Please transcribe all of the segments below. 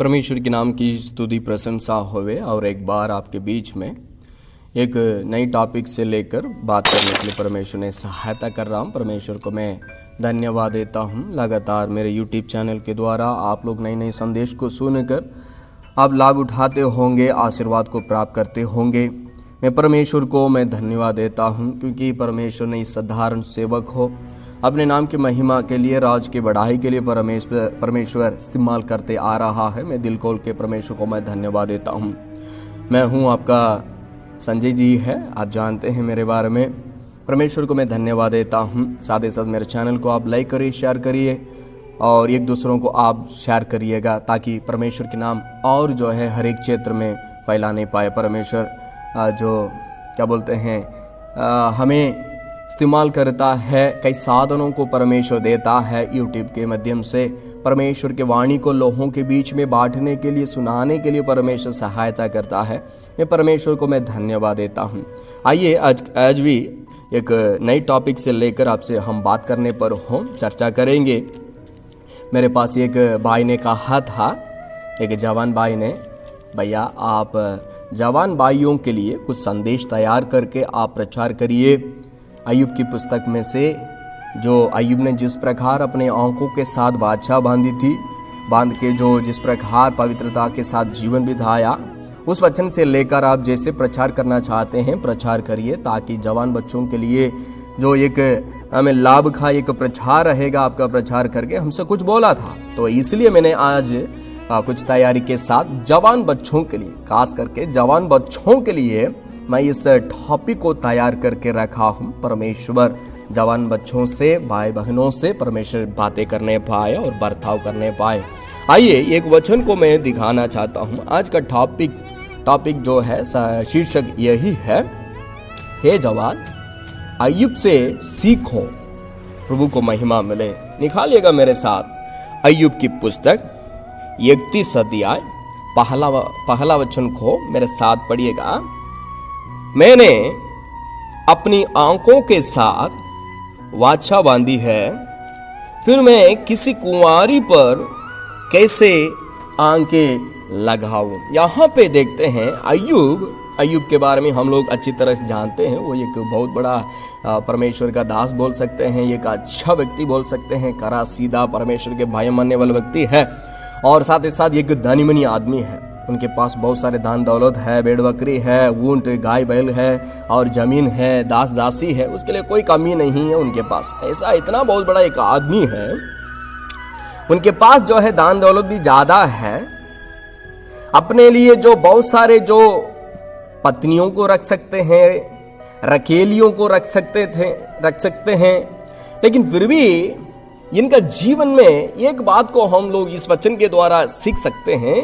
परमेश्वर के नाम की स्तुति प्रशंसा होवे। और एक बार आपके बीच में एक नई टॉपिक से लेकर बात करने के लिए परमेश्वर ने सहायता कर रहा हूँ। परमेश्वर को मैं धन्यवाद देता हूँ। लगातार मेरे यूट्यूब चैनल के द्वारा आप लोग नए नए संदेश को सुनकर आप लाभ उठाते होंगे, आशीर्वाद को प्राप्त करते होंगे। मैं परमेश्वर को मैं धन्यवाद देता हूँ क्योंकि परमेश्वर ने इस साधारण सेवक हो अपने नाम की महिमा के लिए, राज की बढ़ाई के लिए परमेश्वर इस्तेमाल करते आ रहा है। मैं दिल खोल के परमेश्वर को मैं धन्यवाद देता हूँ। मैं हूँ आपका संजय जी है, आप जानते हैं मेरे बारे में। परमेश्वर को मैं धन्यवाद देता हूँ। साथ ही साथ मेरे चैनल को आप लाइक करिए, शेयर करिए और एक दूसरों को आप शेयर करिएगा ताकि परमेश्वर के नाम और जो है हर एक क्षेत्र में फैलाने पाए। परमेश्वर जो क्या बोलते हैं हमें इस्तेमाल करता है, कई साधनों को परमेश्वर देता है। यूट्यूब के माध्यम से परमेश्वर के वाणी को लोगों के बीच में बांटने के लिए, सुनाने के लिए परमेश्वर सहायता करता है। मैं परमेश्वर को मैं धन्यवाद देता हूँ। आइए आज भी एक नई टॉपिक से लेकर आपसे हम बात करने पर चर्चा करेंगे। मेरे पास एक भाई ने कहा था, एक जवान भाई ने, भैया आप जवान भाइयों के लिए कुछ संदेश तैयार करके आप प्रचार करिए। अय्यूब की पुस्तक में से जो अय्यूब ने जिस प्रकार अपने आंखों के साथ वाचा बांधी थी, बांध के जो जिस प्रकार पवित्रता के साथ जीवन बिताया, उस वचन से लेकर आप जैसे प्रचार करना चाहते हैं प्रचार करिए ताकि जवान बच्चों के लिए जो एक हमें लाभ का एक प्रचार रहेगा। आपका प्रचार करके हमसे कुछ बोला था, तो इसलिए मैंने आज कुछ तैयारी के साथ जवान बच्चों के लिए, खास करके जवान बच्चों के लिए मैं इस टॉपिक को तैयार करके रखा हूँ। परमेश्वर जवान बच्चों से, भाई बहनों से परमेश्वर बातें करने पाए और बर्ताव करने पाए। आइए एक वचन को मैं दिखाना चाहता हूँ। आज का टॉपिक जो है शीर्षक यही है, हे जवान अय्यूब से सीखो, प्रभु को महिमा मिले। निकालिएगा मेरे साथ अय्यूब की पुस्तक 31 अध्याय पहला वचन को मेरे साथ पढ़िएगा। मैंने अपनी आंखों के साथ वाचा बांधी है, फिर मैं किसी कुंवारी पर कैसे आंखें लगाऊं। यहाँ पे देखते हैं अय्यूब के बारे में हम लोग अच्छी तरह से जानते हैं। वो एक बहुत बड़ा परमेश्वर का दास बोल सकते हैं, एक अच्छा व्यक्ति बोल सकते हैं, करा सीधा परमेश्वर के भय मानने वाला व्यक्ति है और साथ ही साथ एक धनी मनी आदमी है। उनके पास बहुत सारे दान दौलत है, भेड़ बकरी है, ऊंट गाय बैल है और जमीन है, दास दासी है, उसके लिए कोई कमी नहीं है उनके पास। ऐसा इतना बहुत बड़ा एक आदमी है, उनके पास जो है दान दौलत भी ज्यादा है। अपने लिए जो बहुत सारे जो पत्नियों को रख सकते हैं, रखेलियों को रख सकते हैं, लेकिन फिर भी इनका जीवन में एक बात को हम लोग इस वचन के द्वारा सीख सकते हैं।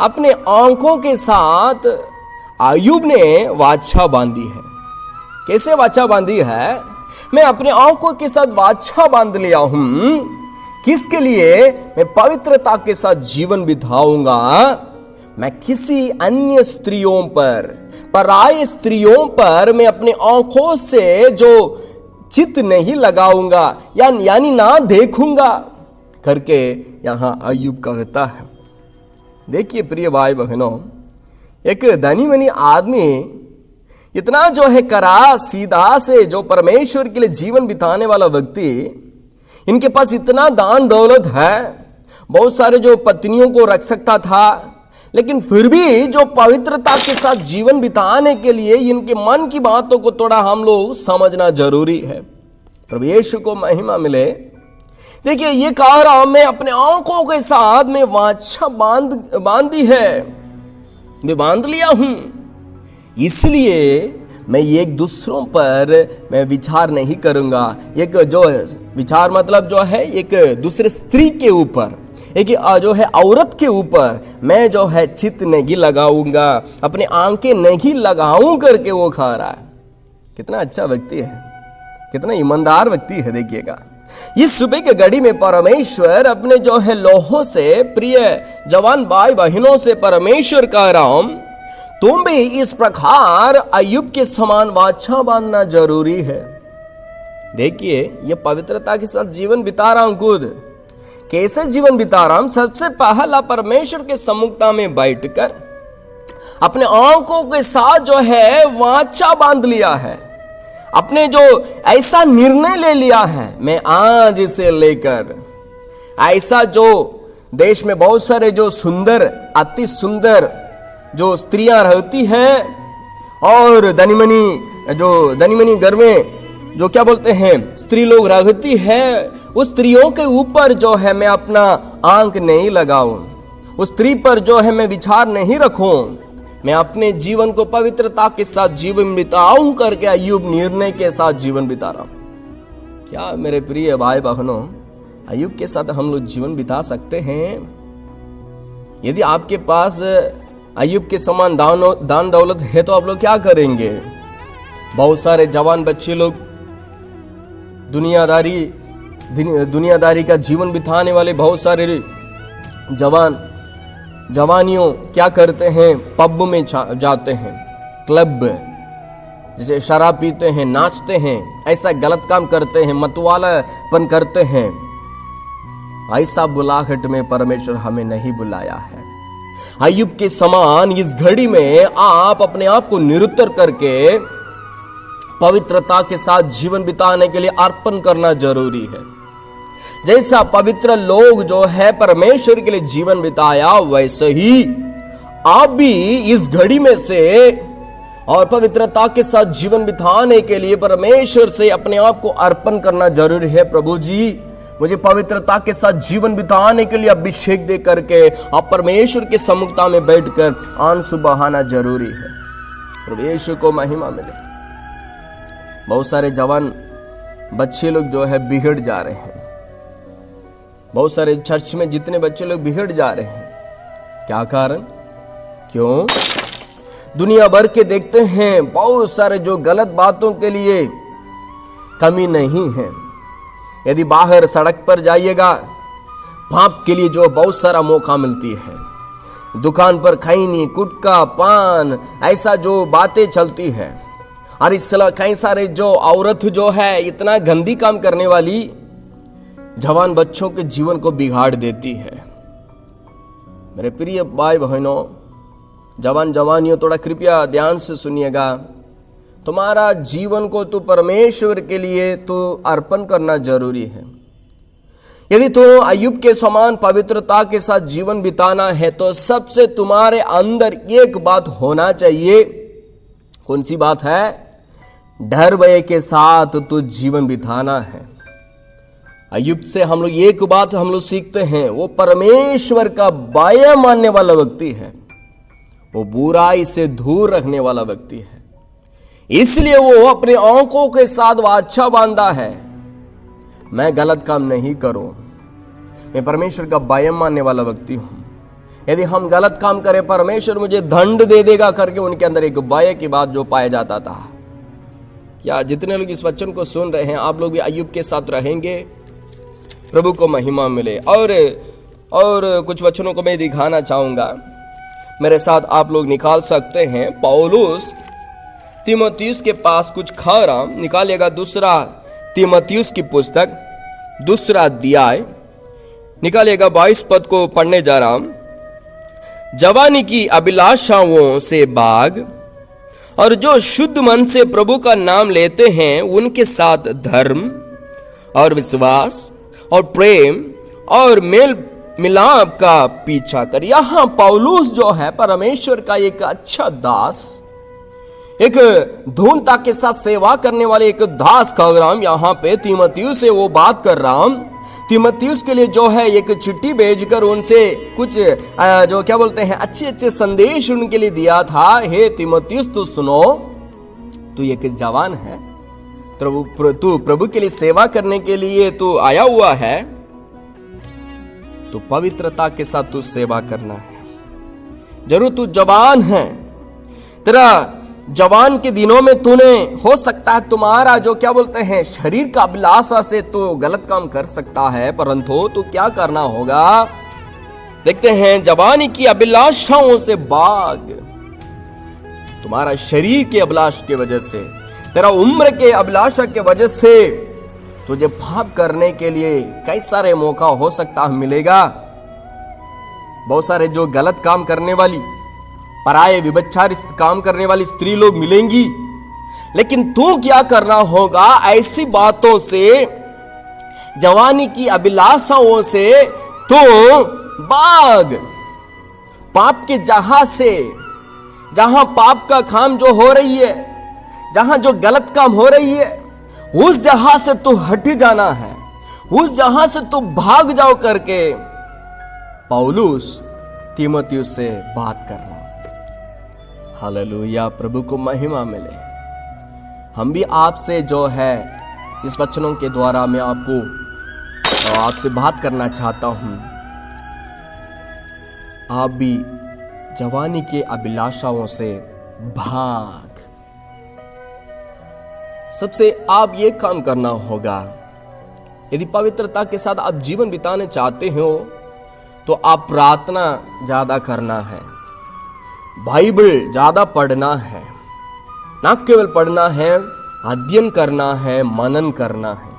अपने आंखों के साथ अय्यूब ने वाचा बांधी है। कैसे वाचा बांधी है? मैं अपने आंखों के साथ वाचा बांध लिया हूं। किसके लिए? मैं पवित्रता के साथ जीवन बिताऊंगा। मैं किसी अन्य स्त्रियों पर, पराये स्त्रियों पर मैं अपने आंखों से जो चित नहीं लगाऊंगा यानी ना देखूंगा करके यहां अय्यूब कहता है। देखिए प्रिय भाई बहनों, एक धनी मनी आदमी इतना जो है करा सीधा से जो परमेश्वर के लिए जीवन बिताने वाला व्यक्ति, इनके पास इतना दान दौलत है, बहुत सारे जो पत्नियों को रख सकता था, लेकिन फिर भी जो पवित्रता के साथ जीवन बिताने के लिए इनके मन की बातों को थोड़ा हम लोग समझना जरूरी है। प्रभु यीशु को महिमा मिले। देखिए ये कह रहा हूं, मैं अपने आंखों के साथ में वाचा बांधी है, मैं बांध लिया हूं, इसलिए मैं एक दूसरों पर मैं विचार नहीं करूंगा। एक जो विचार मतलब जो है एक दूसरे स्त्री के ऊपर, एक जो है औरत के ऊपर मैं जो है चित नहीं लगाऊंगा, अपने आंखें नहीं लगाऊं करके वो कह रहा है। कितना अच्छा व्यक्ति है, कितना ईमानदार व्यक्ति है। देखिएगा इस सुबह के घड़ी में परमेश्वर अपने जो है लोगों से, प्रिय जवान भाई बहनों से परमेश्वर कह रहा हूं, तुम भी इस प्रकार अय्यूब के समान वाचा बांधना जरूरी है। देखिए ये पवित्रता के साथ जीवन बिता रहा हूं खुद, कैसे जीवन बिता रहा हूं? सबसे पहला परमेश्वर के सम्मुखता में बैठकर अपने आंखों के साथ जो है वाचा बांध लिया है, अपने जो ऐसा निर्णय ले लिया है, मैं आज इसे लेकर ऐसा जो देश में बहुत सारे जो सुंदर, अति सुंदर जो स्त्रियां रहती हैं और धनीमनी घर में जो क्या बोलते हैं स्त्री लोग रहती है, उस स्त्रियों के ऊपर जो है मैं अपना आंख नहीं लगाऊं, उस स्त्री पर जो है मैं विचार नहीं रखूं, मैं अपने जीवन को पवित्रता के साथ जीवन बिताऊं करके अय्यूब निर्णय के साथ जीवन बिता रहा हूं। क्या मेरे प्रिय भाई बहनों, अय्यूब के साथ हम लोग जीवन बिता सकते हैं? यदि आपके पास अय्यूब के समान दान दौलत है तो आप लोग क्या करेंगे? बहुत सारे जवान बच्चे लोग दुनियादारी का जीवन बिताने वाले बहुत सारे जवानियों क्या करते हैं? पब में जाते हैं, क्लब, जैसे शराब पीते हैं, नाचते हैं, ऐसा गलत काम करते हैं, मतवालापन करते हैं। ऐसा बुलाहट में परमेश्वर हमें नहीं बुलाया है। अय्यूब के समान इस घड़ी में आप अपने आप को निरुत्तर करके पवित्रता के साथ जीवन बिताने के लिए अर्पण करना जरूरी है। जैसा पवित्र लोग जो है परमेश्वर के लिए जीवन बिताया, वैसे ही आप भी इस घड़ी में से और पवित्रता के साथ जीवन बिताने के लिए परमेश्वर से अपने आप को अर्पण करना जरूरी है। प्रभु जी, मुझे पवित्रता के साथ जीवन बिताने के लिए अभिषेक दे करके आप परमेश्वर के सम्मुखता में बैठकर आंसू बहाना जरूरी है। प्रभु यीशु को महिमा मिले। बहुत सारे जवान बच्चे लोग जो है बिगड़ जा रहे हैं, बहुत सारे चर्च में जितने बच्चे लोग बिगड़ जा रहे हैं, क्या कारण? क्यों? दुनिया भर के देखते हैं बहुत सारे जो गलत बातों के लिए कमी नहीं है। यदि बाहर सड़क पर जाइएगा, पाप के लिए जो बहुत सारा मौका मिलती है। दुकान पर खैनी, गुटखा, पान, ऐसा जो बातें चलती है, और इस कई सारे जो औरत जो है इतना गंदी काम करने वाली जवान बच्चों के जीवन को बिगाड़ देती है। मेरे प्रिय भाई बहनों, जवानियों, थोड़ा कृपया ध्यान से सुनिएगा। तुम्हारा जीवन को तो परमेश्वर के लिए तो अर्पण करना जरूरी है। यदि तो अय्यूब के समान पवित्रता के साथ जीवन बिताना है तो सबसे तुम्हारे अंदर एक बात होना चाहिए। कौन सी बात है? डर भय के साथ तो जीवन बिताना है। अय्यूब से हम लोग एक बात हम लोग सीखते हैं, वो परमेश्वर का भय मानने वाला व्यक्ति है, वो बुराई से दूर रखने वाला व्यक्ति है। इसलिए वो अपने आंखों के साथ वाचा बांधा है, मैं गलत काम नहीं करूं, मैं परमेश्वर का भय मानने वाला व्यक्ति हूं। यदि हम गलत काम करें, परमेश्वर मुझे दंड दे देगा करके उनके अंदर एक भय की बात जो पाया जाता था। क्या जितने लोग इस वचन को सुन रहे हैं, आप लोग भी अय्यूब के साथ रहेंगे? प्रभु को महिमा मिले। और कुछ वचनों को मैं दिखाना चाहूंगा, मेरे साथ आप लोग निकाल सकते हैं। पौलुस तीमुथियुस के पास कुछ खरा निकालिएगा। दूसरा तीमुथियुस की पुस्तक, दूसरा अध्याय निकालिएगा। 22 पद को पढ़ने जा रहा हूं। जवानी की अभिलाषाओं से भाग, और जो शुद्ध मन से प्रभु का नाम लेते हैं उनके साथ धर्म और विश्वास और प्रेम और मेल मिलाप का पीछा कर। यहां पौलुस जो है परमेश्वर का एक अच्छा दास, एक धूर्णता के साथ सेवा करने वाले एक दास कह रहा हूं। यहां पे तीमुथियुस से वो बात कर रहा हूं। तीमुथियुस के लिए जो है एक चिट्ठी भेजकर उनसे कुछ जो क्या बोलते हैं अच्छे अच्छे संदेश उनके लिए दिया था। हे तीमुथियुस, तू सुनो, तू एक जवान है, तू प्रभु के लिए सेवा करने के लिए तू आया हुआ है, तो पवित्रता के साथ तू सेवा करना है। जरूर तू जवान है, तेरा जवान के दिनों में तूने हो सकता है तुम्हारा जो क्या बोलते हैं शरीर का अभिलाषा से तो गलत काम कर सकता है, परंतु तो क्या करना होगा? देखते हैं, जवानी की अभिलाषाओं से भाग। तुम्हारा शरीर के अभिलाष के वजह से, तेरा उम्र के अभिलाषा के वजह से तुझे पाप करने के लिए कई सारे मौका हो सकता है मिलेगा। बहुत सारे जो गलत काम करने वाली, पराये व्यभिचार काम करने वाली स्त्री लोग मिलेंगी, लेकिन तू क्या करना होगा? ऐसी बातों से, जवानी की अभिलाषाओं से तू भाग। पाप के जहाज से, जहां पाप का काम जो हो रही है, जहां जो गलत काम हो रही है, उस जहाज से तू हट जाना है, उस जहाज से तू भाग जाओ करके पौलुस तीमुथियुस से बात कर रहा। हालेलुया, प्रभु को महिमा मिले। हम भी आपसे जो है इस वचनों के द्वारा मैं आपसे बात करना चाहता हूं। आप भी जवानी के अभिलाषाओं से भाग। सबसे आप ये काम करना होगा, यदि पवित्रता के साथ आप जीवन बिताने चाहते हो तो आप प्रार्थना ज्यादा करना है, बाइबल ज्यादा पढ़ना है, ना केवल पढ़ना है, अध्ययन करना है, मनन करना है।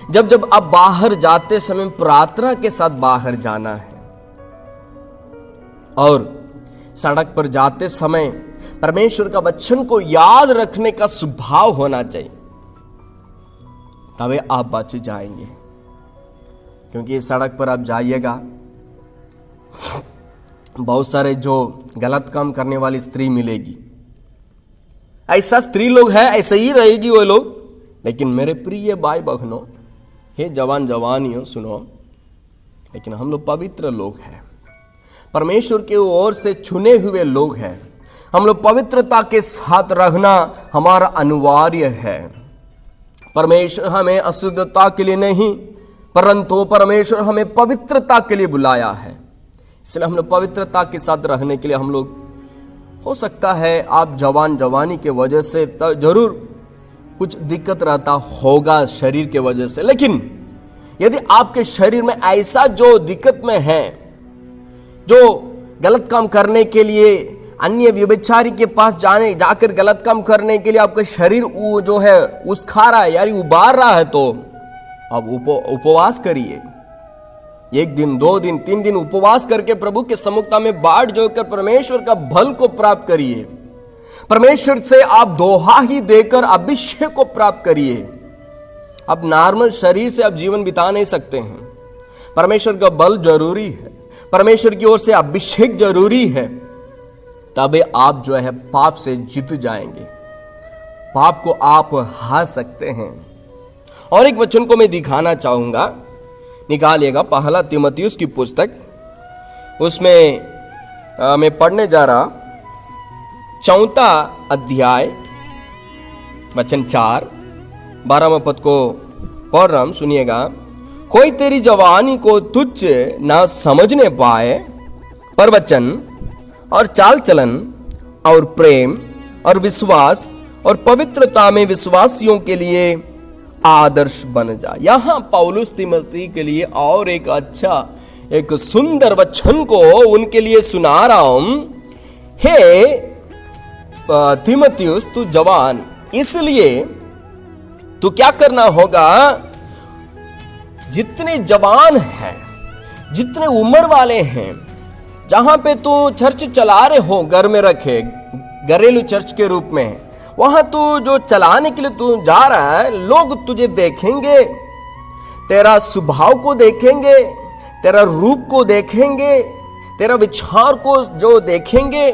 जब जब आप बाहर जाते समय प्रार्थना के साथ बाहर जाना है, और सड़क पर जाते समय परमेश्वर का वचन को याद रखने का स्वभाव होना चाहिए, तभी आप बच जाएंगे। क्योंकि इस सड़क पर आप जाइएगा, बहुत सारे जो गलत काम करने वाली स्त्री मिलेगी। ऐसा स्त्री लोग है, ऐसे ही रहेगी वो लोग। लेकिन मेरे प्रिय भाई बहनों, हे जवान जवानियों, सुनो, लेकिन हम लोग पवित्र लोग हैं, परमेश्वर की ओर से चुने हुए लोग हैं। हम लोग पवित्रता के साथ रहना हमारा अनिवार्य है। परमेश्वर हमें अशुद्धता के लिए नहीं, परंतु परमेश्वर हमें पवित्रता के लिए बुलाया है। इसलिए हम लोग पवित्रता के साथ रहने के लिए हम लोग, हो सकता है आप जवानी के वजह से जरूर कुछ दिक्कत रहता होगा शरीर के वजह से, लेकिन यदि आपके शरीर में ऐसा जो दिक्कत में है, जो गलत काम करने के लिए, अन्य व्यभिचारी के पास जाकर गलत काम करने के लिए आपका शरीर जो है उस्खा रहा है, यानी उबार रहा है, तो आप उपवास करिए। 1 दिन, 2 दिन, 3 दिन उपवास करके प्रभु के सम्मुखता में बाट जोड़कर परमेश्वर का बल को प्राप्त करिए। परमेश्वर से आप दोहा ही देकर अभिषेक को प्राप्त करिए। अब नॉर्मल शरीर से आप जीवन बिता नहीं सकते हैं। परमेश्वर का बल जरूरी है, परमेश्वर की ओर से अभिषेक जरूरी है, तभी आप जो है पाप से जीत जाएंगे, पाप को आप हार सकते हैं। और एक वचन को मैं दिखाना चाहूंगा, निकालिएगा, पहला तीमुथियुस की पुस्तक, उसमें मैं पढ़ने जा रहा 4 अध्याय वचन 4, 12वें पद को पढ़ रहा हूं, सुनिएगा। कोई तेरी जवानी को तुच्छ ना समझने पाए, पर वचन और चाल चलन और प्रेम और विश्वास और पवित्रता में विश्वासियों के लिए आदर्श बन जा। यहां पौलुस तीमुथि के लिए और एक अच्छा, एक सुंदर वचन को उनके लिए सुना रहा हूं। हे तीमुथियुस, तू जवान, इसलिए तू क्या करना होगा? जितने जवान हैं, जितने उम्र वाले हैं, जहां पे तू चर्च चला रहे हो, घर में रखे, घरेलू चर्च के रूप में, वहां तू जो चलाने के लिए तू जा रहा है, लोग तुझे देखेंगे, तेरा स्वभाव को देखेंगे, तेरा रूप को देखेंगे, तेरा विचार को जो देखेंगे,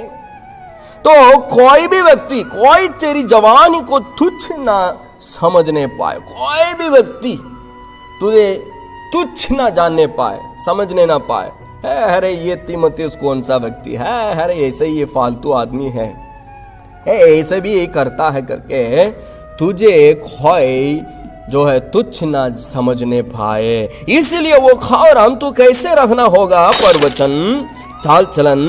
तो कोई भी व्यक्ति, कोई तेरी जवानी को तुच्छ ना समझने पाए, कोई भी व्यक्ति तुझे तुच्छ ना जानने पाए, समझने ना पाए, अरे ये तीमुथियुस कौन सा व्यक्ति है, अरे ऐसे ही ये फालतू आदमी है, ऐसे भी ये करता है करके तुझे कोई जो है तुच्छ ना समझने पाए। इसलिए वो खाओ हम तू कैसे रखना होगा? परवचन, चाल चलन,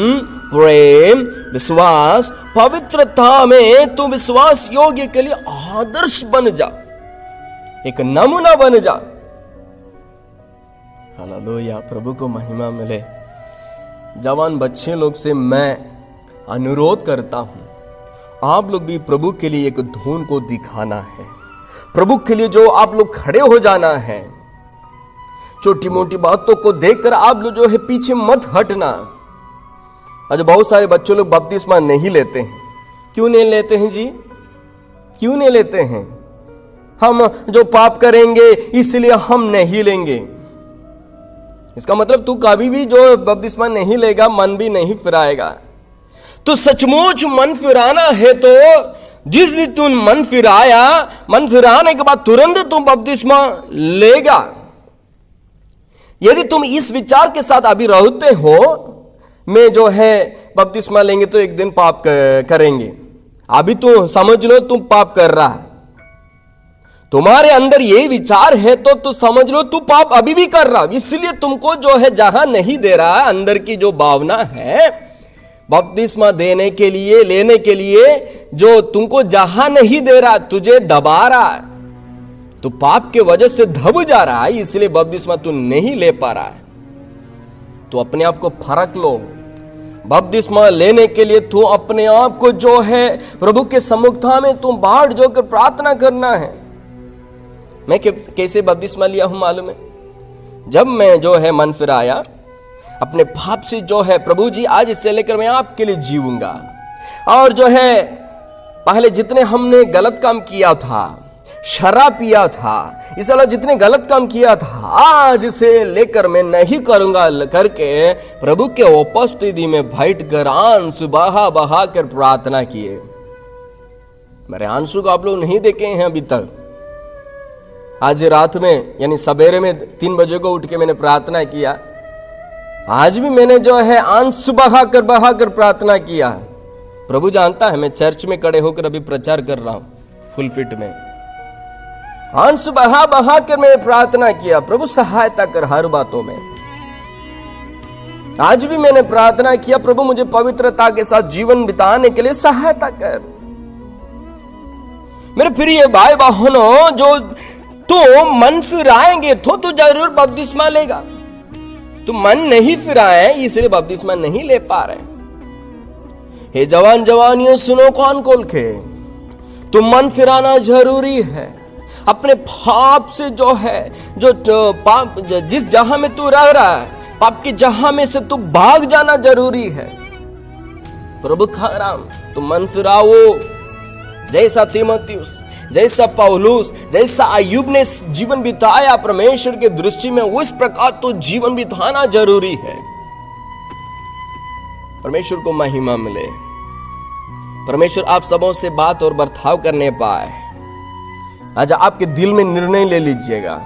प्रेम, विश्वास, पवित्रता में तू विश्वास योग्य के लिए आदर्श बन जा, एक नमूना बन जा। हालेलुया, प्रभु को महिमा मिले। जवान बच्चे लोग से मैं अनुरोध करता हूं, आप लोग भी प्रभु के लिए एक धुन को दिखाना है। प्रभु के लिए जो आप लोग खड़े हो जाना है, छोटी मोटी बातों को देखकर आप लोग जो है पीछे मत हटना। आज बहुत सारे बच्चों लोग बपतिस्मा नहीं लेते हैं। क्यों नहीं लेते हैं जी? क्यों नहीं लेते हैं? हम जो पाप करेंगे इसलिए हम नहीं लेंगे। इसका मतलब तू कभी भी जो बपतिस्मा नहीं लेगा, मन भी नहीं फिराएगा। तो सचमुच मन फिराना है तो जिस दिन तू मन फिराया, मन फिराने के बाद तुरंत तुम बपतिस्मा लेगा। यदि तुम इस विचार के साथ अभी रहते हो, मैं जो है बपतिस्मा लेंगे तो एक दिन पाप करेंगे, अभी तो समझ लो तुम पाप कर रहा है, तुम्हारे अंदर यही विचार है तो समझ लो तू पाप अभी भी कर रहा। इसलिए तुमको जो है जहां नहीं दे रहा, अंदर की जो भावना है बपतिस्मा देने के लिए, लेने के लिए, जो तुमको जहां नहीं दे रहा, तुझे दबा रहा है, तो पाप के वजह से दब जा रहा है, इसलिए बपतिस्मा तू नहीं ले पा रहा है। तो अपने आप को फरक लो। बपतिस्मा लेने के लिए तू अपने आप को जो है प्रभु के सम्मुखता में तुम बाहर जोकर प्रार्थना करना है। मैं कैसे बपतिस्मा लिया हूं मालूम है? जब मैं जो है मन फिराया अपने पाप से, जो है प्रभु जी आज इससे लेकर मैं आपके लिए जीऊंगा, और जो है पहले जितने हमने गलत काम किया था, शराब पिया था, इस अलावा जितने गलत काम किया था, आज से लेकर मैं नहीं करूंगा करके प्रभु के उपस्थिति में बैठकर आंसू बहा बहा कर प्रार्थना किए। मेरे आंसू को आप लोग नहीं देखे हैं अभी तक। आज रात में यानी सवेरे में 3 बजे को उठ के मैंने प्रार्थना किया। आज भी मैंने जो है आंसू बहा कर प्रार्थना किया। प्रभु जानता है मैं चर्च में खड़े होकर अभी प्रचार कर रहा हूं फुल फिट में। आंसू बहा कर मैंने प्रार्थना किया, प्रभु सहायता कर हर बातों में। आज भी मैंने प्रार्थना किया, प्रभु मुझे पवित्रता के साथ जीवन बिताने के लिए सहायता कर। मेरे प्रिय भाई बहनों, जो तो मन फिराएंगे तो जरूर बपतिस्मा लेगा। तो मन नहीं फिराए इसलिए बपतिस्मा नहीं ले पा रहे। हे जवान जवानियों सुनो कान खोल के, तो मन फिराना जरूरी है। अपने पाप से जो है, जो पाप जिस जहां में तू रह रहा है, पाप की जहां में से तू भाग जाना जरूरी है। प्रभु खाराम तो मन फिराओ। जैसा तीमुथियुस, जैसा पौलुस, जैसा अय्यूब ने जीवन बिताया परमेश्वर के दृष्टि में, उस प्रकार तो जीवन बिताना जरूरी है। परमेश्वर को महिमा मिले। परमेश्वर आप सबों से बात और बर्ताव करने पाए। आज आपके दिल में निर्णय ले लीजिएगा।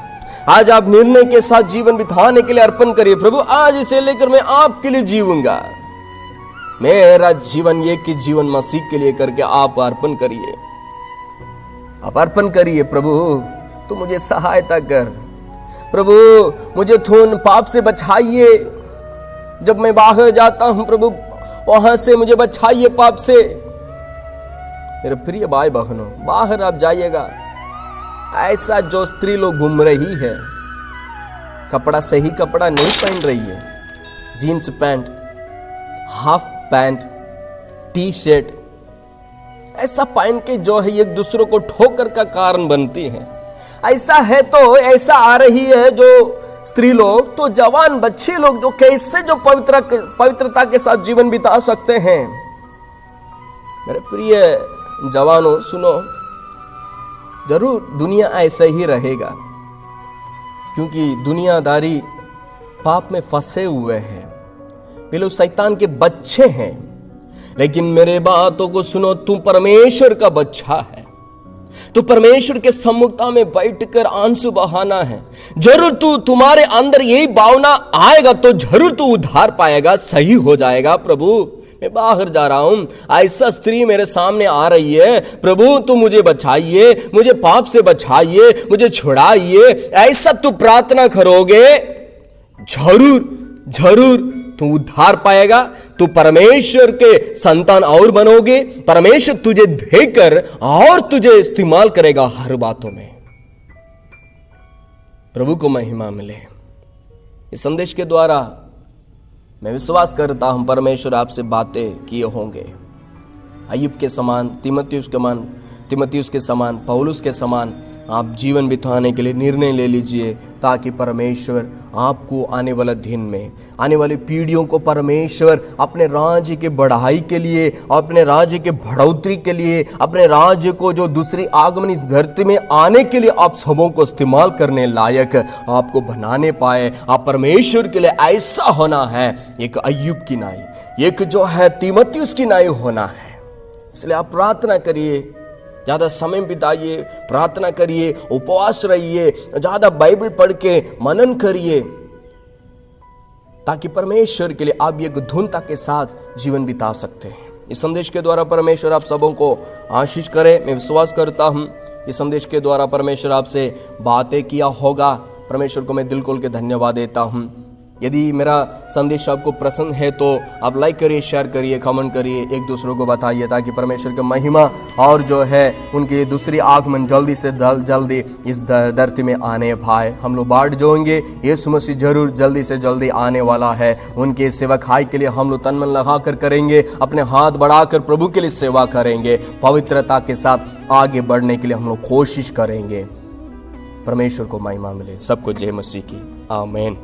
आज आप निर्णय के साथ जीवन बिताने के लिए अर्पण करिए। प्रभु आज इसे लेकर मैं आपके लिए जीऊंगा। मेरा जीवन ये कि जीवन मसीह के लिए करके आप अर्पण करिए। आप अर्पण करिए। प्रभु तू मुझे सहायता कर। प्रभु मुझे थोन पाप से बचाइए। जब मैं बाहर जाता हूं प्रभु, वहां से मुझे बचाइए पाप से। मेरे प्रिय भाई बहनों, बाहर आप जाइएगा, ऐसा जो स्त्री लोग घूम रही है, कपड़ा सही कपड़ा नहीं पहन रही है, jeans pant, half pant, T shirt, ऐसा पहन के जो है एक दूसरों को ठोकर का कारण बनती है। ऐसा है तो ऐसा आ रही है जो स्त्री लोग, तो जवान बच्चे लोग जो कैसे जो पवित्रता के साथ जीवन बिता सकते हैं। मेरे प्रिय जवानों सुनो, जरूर दुनिया ऐसा ही रहेगा, क्योंकि दुनियादारी पाप में फंसे हुए हैं। वे लोग शैतान के बच्चे हैं। लेकिन मेरे बातों को सुनो, तू परमेश्वर का बच्चा है। तो परमेश्वर के सम्मुखता में बैठकर आंसू बहाना है। जरूर तुम्हारे अंदर यही भावना आएगा तो जरूर तू उद्धार पाएगा, सही हो जाएगा। प्रभु मैं बाहर जा रहा हूं, ऐसा स्त्री मेरे सामने आ रही है, प्रभु तू मुझे बचाइए, मुझे पाप से बचाइए, मुझे छुड़ाइए। ऐसा तू प्रार्थना करोगे, जरूर जरूर तू उद्धार पाएगा। तू परमेश्वर के संतान और बनोगे। परमेश्वर तुझे देखकर और तुझे इस्तेमाल करेगा हर बातों में। प्रभु को महिमा मिले। इस संदेश के द्वारा मैं विश्वास करता हूं परमेश्वर आपसे बातें किए होंगे। अय्यूब के समान, तीमुथियुस के समान, पौलुस के समान आप जीवन बिताने के लिए निर्णय ले लीजिए, ताकि परमेश्वर आपको आने वाला दिन में, आने वाली पीढ़ियों को परमेश्वर अपने राज्य के बढ़ाई के लिए, अपने राज्य के बढ़ोतरी के लिए, अपने राज्य को जो दूसरी आगमन इस धरती में आने के लिए आप सबों को इस्तेमाल करने लायक आपको बनाने पाए। आप परमेश्वर के लिए ऐसा होना है, एक अय्यूब की नाई, एक जो है तीमुथियुस की नाई होना है। इसलिए आप प्रार्थना करिए, ज़्यादा समय बिताइए, प्रार्थना करिए, उपवास रहिए, ज़्यादा बाइबल पढ़ के मनन करिए, ताकि परमेश्वर के लिए आप एक धुनता के साथ जीवन बिता सकते हैं। इस संदेश के द्वारा परमेश्वर आप सबों को आशीष करे। मैं विश्वास करता हूँ इस संदेश के द्वारा परमेश्वर आपसे बातें किया होगा। परमेश्वर को मैं दिल खोल के धन्यवाद देता हूँ। यदि मेरा संदेश आपको पसंद है तो आप लाइक करिए, शेयर करिए, कमेंट करिए, एक दूसरों को बताइए, ताकि परमेश्वर की महिमा और जो है उनकी दूसरी आगमन जल्दी से जल्दी इस धरती में आने पाए। हम लोग बाढ़ जोएंगे, यीशु मसीह जरूर जल्दी से जल्दी आने वाला है। उनके सेवकाई के लिए हम लोग तन मन लगा कर करेंगे, अपने हाथ बढ़ाकर प्रभु के लिए सेवा करेंगे, पवित्रता के साथ आगे बढ़ने के लिए हम लोग कोशिश करेंगे। परमेश्वर को महिमा मिले। सबको जय मसीह की। आमीन।